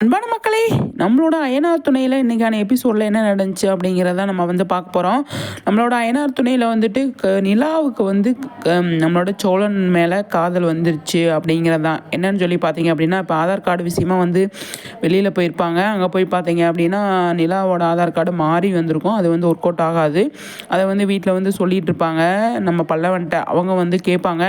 அன்பான மக்களே, நம்மளோட அயனார் துணையில் இன்றைக்கான எபிசோடில் என்ன நடந்துச்சு அப்படிங்கிறத நம்ம வந்து பார்க்க போகிறோம். நம்மளோட அயனார் துணையில் வந்துட்டு நிலாவுக்கு வந்து நம்மளோட சோழன் மேலே காதல் வந்துருச்சு அப்படிங்கிறது தான். என்னன்னு சொல்லி பார்த்தீங்க அப்படின்னா, இப்போ ஆதார் கார்டு விஷயமா வந்து வெளியில் போயிருப்பாங்க. அங்கே போய் பார்த்தீங்க அப்படின்னா நிலாவோட ஆதார் கார்டு மாறி வந்திருக்கும். அது வந்து ஒர்க் அவுட் ஆகாது. அதை வந்து வீட்டில் வந்து சொல்லிகிட்டு இருப்பாங்க. நம்ம பல்லவன்ட்ட அவங்க வந்து கேட்பாங்க,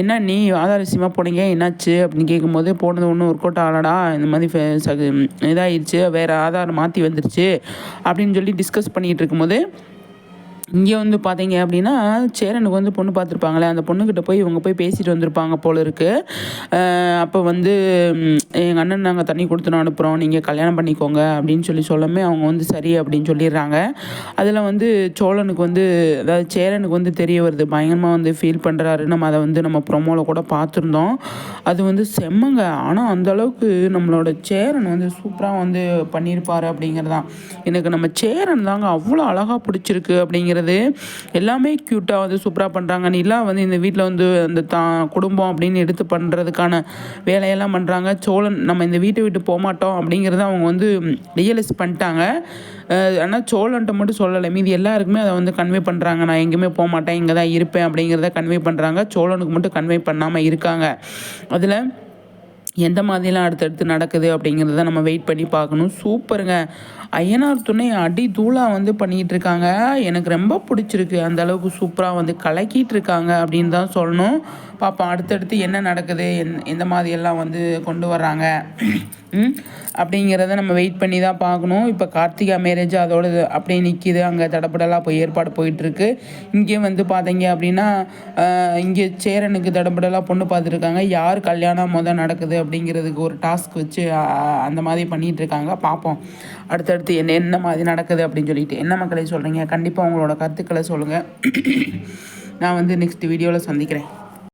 என்ன நீ ஆதார் விஷயமா போனீங்க, என்னாச்சு அப்படின்னு கேட்கும்போது, போனது ஒன்றும் ஒர்க் அவுட் ஆகலடா, இந்த மாதிரி இதாகிடுச்சு, வேறு ஆதார் மாற்றி வந்துருச்சு அப்படின்னு சொல்லி டிஸ்கஸ் பண்ணிகிட்டு இருக்கும்போது, இங்கே வந்து பார்த்தீங்க அப்படின்னா சேரனுக்கு வந்து பொண்ணு பார்த்துருப்பாங்களே, அந்த பொண்ணுக்கிட்ட போய் இவங்க போய் பேசிட்டு வந்திருப்பாங்க போல இருக்குது. அப்போ வந்து எங்கள் அண்ணன் நாங்கள் தண்ணி கொடுத்து அனுப்புகிறோம், நீங்கள் கல்யாணம் பண்ணிக்கோங்க அப்படின்னு சொல்லமே அவங்க வந்து சரி அப்படின்னு சொல்லிடுறாங்க. அதில் வந்து சோழனுக்கு வந்து, அதாவது சேரனுக்கு வந்து தெரிய வருது, பயங்கரமாக வந்து ஃபீல் பண்ணுறாரு. நம்ம அதை வந்து நம்ம ப்ரொமோவில் கூட பார்த்துருந்தோம். அது வந்து செம்மங்க. ஆனால் அந்தளவுக்கு நம்மளோட சேரன் வந்து சூப்பராக வந்து பண்ணியிருப்பார் அப்படிங்கிறது தான். எனக்கு நம்ம சேரன் தாங்க அவ்வளோ அழகாக பிடிச்சிருக்கு அப்படிங்கிறது. எல்லாமே க்யூட்டாக வந்து சூப்பராக பண்ணுறாங்க. நிலா வந்து இந்த வீட்டில் வந்து அந்த குடும்பம் அப்படின்னு எடுத்து பண்ணுறதுக்கான வேலையெல்லாம் பண்ணுறாங்க. சோழன் நம்ம இந்த வீட்டை விட்டு போகமாட்டோம் அப்படிங்கிறத அவங்க வந்து ரியலைஸ் பண்ணிட்டாங்க. ஆனால் சோழன்ட்ட மட்டும் சொல்லலை, மீதி எல்லாருக்குமே அதை வந்து கன்வே பண்ணுறாங்க. நான் எங்கேயுமே போக மாட்டேன், இங்கே தான் இருப்பேன் அப்படிங்கிறத கன்வே பண்ணுறாங்க. சோழனுக்கு மட்டும் கன்வே பண்ணாமல் இருக்காங்க. அதில் எந்த மாதிரிலாம் அடுத்தடுத்து நடக்குது அப்படிங்கிறத நம்ம வெயிட் பண்ணி பார்க்கணும். சூப்பருங்க. அய்யனார் துணை அடி தூளாக வந்து பண்ணிகிட்டு இருக்காங்க. எனக்கு ரொம்ப பிடிச்சிருக்கு. அந்த அளவுக்கு சூப்பராக வந்து கலக்கிட்டு இருக்காங்க அப்படின்னு தான் சொல்லணும். பார்ப்போம் அடுத்தடுத்து என்ன நடக்குது, எந்த மாதிரியெல்லாம் வந்து கொண்டு வர்றாங்க அப்படிங்கிறத நம்ம வெயிட் பண்ணி தான் பார்க்கணும். இப்போ கார்த்திகா மேரேஜ் அதோட அப்படியே நிற்கிது. அங்கே தடப்படலாம் போய் ஏற்பாடு போயிட்டுருக்கு. இங்கே வந்து பார்த்தீங்க அப்படின்னா இங்கே சேரனுக்கு தடப்படலாம் பொண்ணு பார்த்துருக்காங்க. யார் கல்யாணம் நடக்குது அப்படிங்கிறதுக்கு ஒரு டாஸ்க் வச்சு அந்த மாதிரி பண்ணிகிட்ருக்காங்க. பார்ப்போம் அடுத்தடுத்து என்ன மாதிரி நடக்குது அப்படின்னு சொல்லிட்டு. என்ன மக்களை சொல்கிறீங்க? கண்டிப்பாக உங்களோட கருத்துக்களை சொல்லுங்கள். நான் வந்து நெக்ஸ்ட் வீடியோவில் சந்திக்கிறேன்.